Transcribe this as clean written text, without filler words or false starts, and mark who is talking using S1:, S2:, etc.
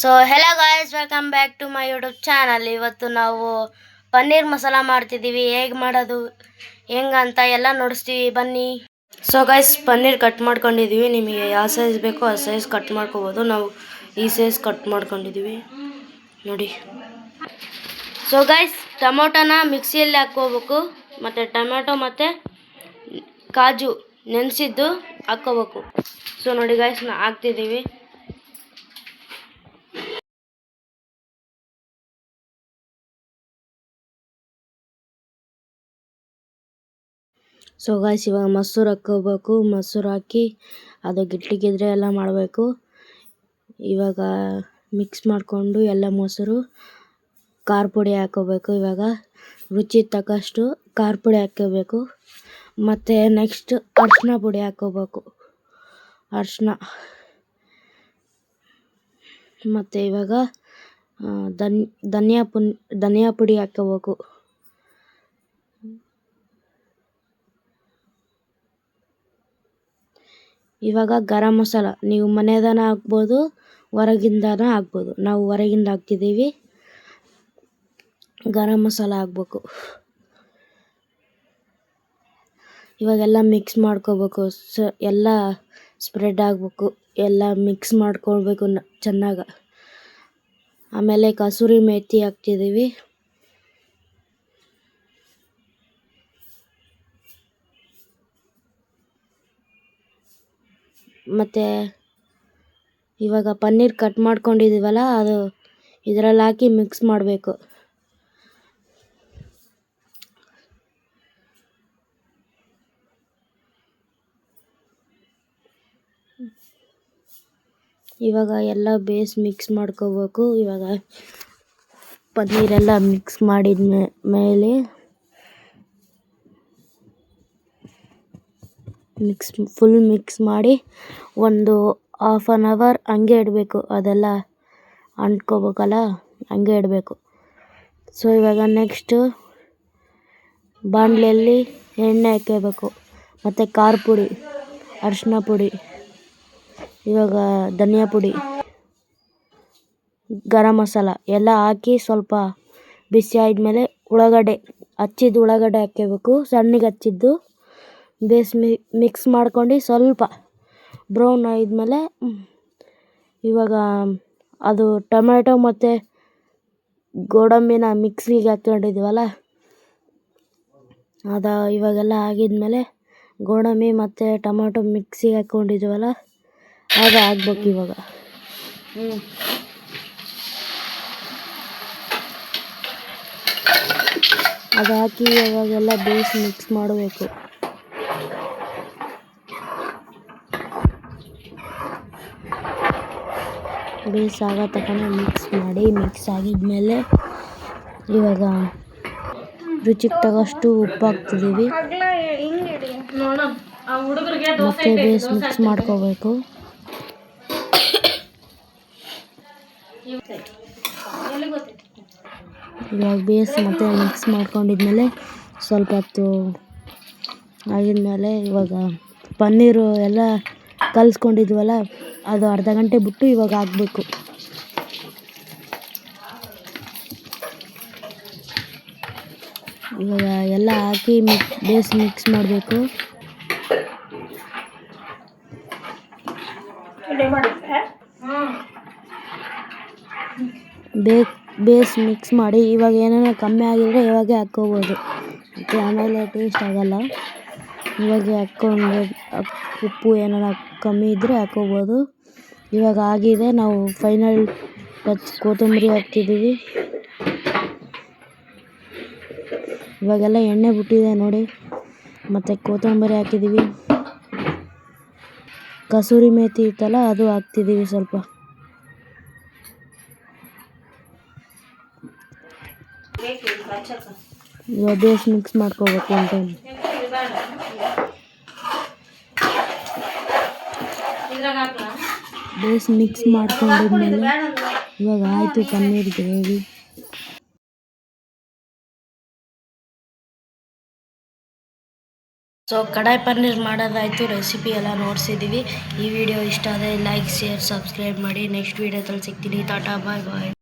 S1: So hello guys, welcome back to my YouTube channel. ಇವತ್ತು ನಾವು ಪನ್ನೀರ್ ಮಸಾಲ ಮಾಡ್ತಿದ್ದೀವಿ. ಹೇಗೆ ಮಾಡೋದು ಹೆಂಗಂತ ಎಲ್ಲ ನೋಡಿಸ್ತೀವಿ, ಬನ್ನಿ. ಸೊ ಗಾಯ್ಸ್, ಪನ್ನೀರ್ ಕಟ್ ಮಾಡ್ಕೊಂಡಿದ್ದೀವಿ. ನಿಮಗೆ ಯಾವ ಸೈಜ್ ಬೇಕೋ ಆ ಸೈಜ್ ಕಟ್ ಮಾಡ್ಕೋಬೋದು. ನಾವು ಈ ಸೈಜ್ ಕಟ್ ಮಾಡ್ಕೊಂಡಿದ್ದೀವಿ ನೋಡಿ. ಸೊ ಗಾಯ್ಸ್, ಟೊಮೊಟೊನ ಮಿಕ್ಸಿಯಲ್ಲಿ ಹಾಕ್ಕೋಬೇಕು. ಮತ್ತು ಟೊಮೆಟೊ ಮತ್ತು ಕಾಜು ನೆನೆಸಿದ್ದು ಹಾಕ್ಕೋಬೇಕು. ಸೊ ನೋಡಿ ಗಾಯ್ಸ್, ಹಾಕ್ತಿದ್ದೀವಿ. ಸೊ ಗಾಯ್ಸ್, ಇವಾಗ ಮೊಸರು ಹಾಕ್ಕೋಬೇಕು. ಮೊಸರು ಹಾಕಿ ಅದು ಗಿಟ್ಟಿಗಿದ್ರೆ ಎಲ್ಲ ಮಾಡಬೇಕು. ಇವಾಗ ಮಿಕ್ಸ್ ಮಾಡಿಕೊಂಡು ಎಲ್ಲ ಮೊಸರು, ಖಾರ ಪುಡಿ ಹಾಕ್ಕೋಬೇಕು. ಇವಾಗ ರುಚಿ ತಕ್ಕಷ್ಟು ಖಾರ ಪುಡಿ ಹಾಕ್ಕೋಬೇಕು. ಮತ್ತು ನೆಕ್ಸ್ಟ್ ಅರಿಶಿನ ಪುಡಿ ಹಾಕ್ಕೋಬೇಕು. ಅರಿಶಿನ ಮತ್ತು ಇವಾಗ ಧನಿಯಾ ಪುಡಿ ಹಾಕ್ಕೋಬೇಕು. ಇವಾಗ ಗರಂ ಮಸಾಲ ನೀವು ಮನೆಯದನ ಹಾಕ್ಬೋದು, ಹೊರಗಿಂದನ ಹಾಕ್ಬೋದು. ನಾವು ಹೊರಗಿಂದ ಹಾಕ್ತಿದ್ದೀವಿ. ಗರಂ ಮಸಾಲ ಹಾಕ್ಬೇಕು. ಇವಾಗೆಲ್ಲ ಮಿಕ್ಸ್ ಮಾಡ್ಕೋಬೇಕು. ಎಲ್ಲ ಸ್ಪ್ರೆಡ್ ಆಗಬೇಕು. ಎಲ್ಲ ಮಿಕ್ಸ್ ಮಾಡ್ಕೊಳ್ಬೇಕು ಚೆನ್ನಾಗಿ. ಆಮೇಲೆ ಕಸೂರಿ ಮೇಥಿ ಹಾಕ್ತಿದ್ದೀವಿ. ಮತ್ತು ಇವಾಗ ಪನ್ನೀರ್ ಕಟ್ ಮಾಡ್ಕೊಂಡಿದ್ದೀವಲ್ಲ, ಅದು ಇದರಲ್ಲಿ ಹಾಕಿ ಮಿಕ್ಸ್ ಮಾಡಬೇಕು. ಇವಾಗ ಎಲ್ಲ ಬೇಸ್ ಮಿಕ್ಸ್ ಮಾಡ್ಕೋಬೇಕು. ಇವಾಗ ಪನ್ನೀರೆಲ್ಲ ಮಿಕ್ಸ್ ಮಾಡಿದ ಮೇಲೆ ಫುಲ್ ಮಿಕ್ಸ್ ಮಾಡಿ ಒಂದು 1/2 ಅವರ್ ಹಂಗೆ ಇಡಬೇಕು. ಅದೆಲ್ಲ ಅಂಟ್ಕೋಬೇಕಲ್ಲ, ಹಂಗೆ ಇಡಬೇಕು. ಸೊ ಇವಾಗ ನೆಕ್ಸ್ಟು ಬಾಣಲೆಯಲ್ಲಿ ಎಣ್ಣೆ ಹಾಕ್ಕೋಬೇಕು. ಮತ್ತು ಖಾರ ಪುಡಿ, ಅರಿಶಿನ ಪುಡಿ, ಇವಾಗ ಧನಿಯಾ ಪುಡಿ, ಗರಂ ಮಸಾಲ ಎಲ್ಲ ಹಾಕಿ ಸ್ವಲ್ಪ ಬಿಸಿ ಆದಮೇಲೆ ಹಚ್ಚಿದ್ದು ಉಳ್ಳಾಗಡ್ಡೆ ಹಾಕ್ಕೋಬೇಕು. ಸಣ್ಣಗೆ ಹಚ್ಚಿದ್ದು ಬೇಸ್ ಮಿಕ್ಸ್ ಮಾಡ್ಕೊಂಡು ಸ್ವಲ್ಪ ಬ್ರೌನ್ ಆದಮೇಲೆ ಇವಾಗ ಅದು ಟೊಮೆಟೊ ಮತ್ತು ಗೋಡಂಬಿನ ಮಿಕ್ಸಿಗೆ ಹಾಕ್ಕೊಂಡಿದ್ದೀವಲ್ಲ, ಅದು ಇವಾಗೆಲ್ಲ ಆಗಿದ್ಮೇಲೆ ಗೋಡಂಬಿ ಮತ್ತು ಟೊಮೆಟೊ ಮಿಕ್ಸಿಗೆ ಹಾಕ್ಕೊಂಡಿದ್ದೀವಲ್ಲ, ಅದು ಹಾಕ್ಬೇಕು. ಇವಾಗ ಅದು ಹಾಕಿ ಇವಾಗೆಲ್ಲ ಬೇಸ್ ಮಿಕ್ಸ್ ಮಾಡಬೇಕು. ಬೇಸ್ ಆಗೋ ತನಕ ಮಿಕ್ಸ್ ಮಾಡಿ, ಮಿಕ್ಸ್ ಆಗಿದ್ಮೇಲೆ ಇವಾಗ ರುಚಿಗೆ ತಗೋಷ್ಟು ಉಪ್ಪು ಹಾಕ್ತಿದ್ದೀವಿ. ಮತ್ತು ಬೇಸ್ ಮಿಕ್ಸ್ ಮಾಡ್ಕೋಬೇಕು. ಇವಾಗ ಬೇಸ್ ಮತ್ತು ಮಿಕ್ಸ್ ಮಾಡ್ಕೊಂಡಿದ್ಮೇಲೆ ಸ್ವಲ್ಪ ಹೊತ್ತು ಆಗಿದ್ಮೇಲೆ ಇವಾಗ ಪನ್ನೀರು ಎಲ್ಲ ಕಲಿಸ್ಕೊಂಡಿದ್ವಲ್ಲ, ಅದು ಅರ್ಧ ಗಂಟೆ ಬಿಟ್ಟು ಇವಾಗ ಹಾಕಬೇಕು. ಇವಾಗ ಎಲ್ಲ ಹಾಕಿ ಬೇಸ್ ಮಿಕ್ಸ್ ಮಾಡಬೇಕು. ಬೇಸ್ ಮಿಕ್ಸ್ ಮಾಡಿ ಇವಾಗ ಏನಾರ ಕಮ್ಮಿ ಆಗಿದ್ರೆ ಇವಾಗೆ ಹಾಕ್ಕೋಬೋದು. ಮತ್ತು ಆಮೇಲೆ ಟೇಸ್ಟ್ ಆಗೋಲ್ಲ. ಇವಾಗೆ ಹಾಕ್ಕೊಂಡು ಉಪ್ಪು ಏನಾರ ಕಮ್ಮಿ ಇದ್ದರೆ ಹಾಕ್ಕೋಬೋದು. ಇವಾಗ ಆಗಿದೆ. ನಾವು ಫೈನಲ್ ಟಚ್ ಕೊತ್ತಂಬರಿ ಹಾಕ್ತಿದ್ದೀವಿ. ಇವಾಗೆಲ್ಲ ಎಣ್ಣೆ ಬಿಟ್ಟಿದೆ ನೋಡಿ. ಮತ್ತು ಕೊತ್ತಂಬರಿ ಹಾಕಿದ್ದೀವಿ. ಕಸೂರಿ ಮೇಥಿ ಇತ್ತಲ್ಲ, ಅದು ಹಾಕ್ತಿದ್ದೀವಿ ಸ್ವಲ್ಪ. ಇವಾಗ ಬೇಸ್ ಮಿಕ್ಸ್ ಮಾಡ್ಕೋಬೇಕು ಒಂದು ಟೈಮ್. ಬೇಸ್ ಮಿಕ್ಸ್ ಮಾಡ್ಕೊಂಡಿದ್ಮೇಲೆ ಇವಾಗ ಆಯಿತು ಪನ್ನೀರ್ ಗ್ರೇವಿ. ಸೊ ಕಡಾಯಿ ಪನ್ನೀರ್ ಮಾಡೋದಾಯಿತು, ರೆಸಿಪಿ ಎಲ್ಲ ನೋಡಿಸಿದ್ದೀವಿ. ಈ ವಿಡಿಯೋ ಇಷ್ಟ ಆದರೆ ಲೈಕ್, ಶೇರ್, ಸಬ್ಸ್ಕ್ರೈಬ್ ಮಾಡಿ. ನೆಕ್ಸ್ಟ್ ವಿಡಿಯೋದಲ್ಲಿ ಸಿಗ್ತೀನಿ. ಟಾಟಾ, ಬಾಯ್ ಬಾಯ್.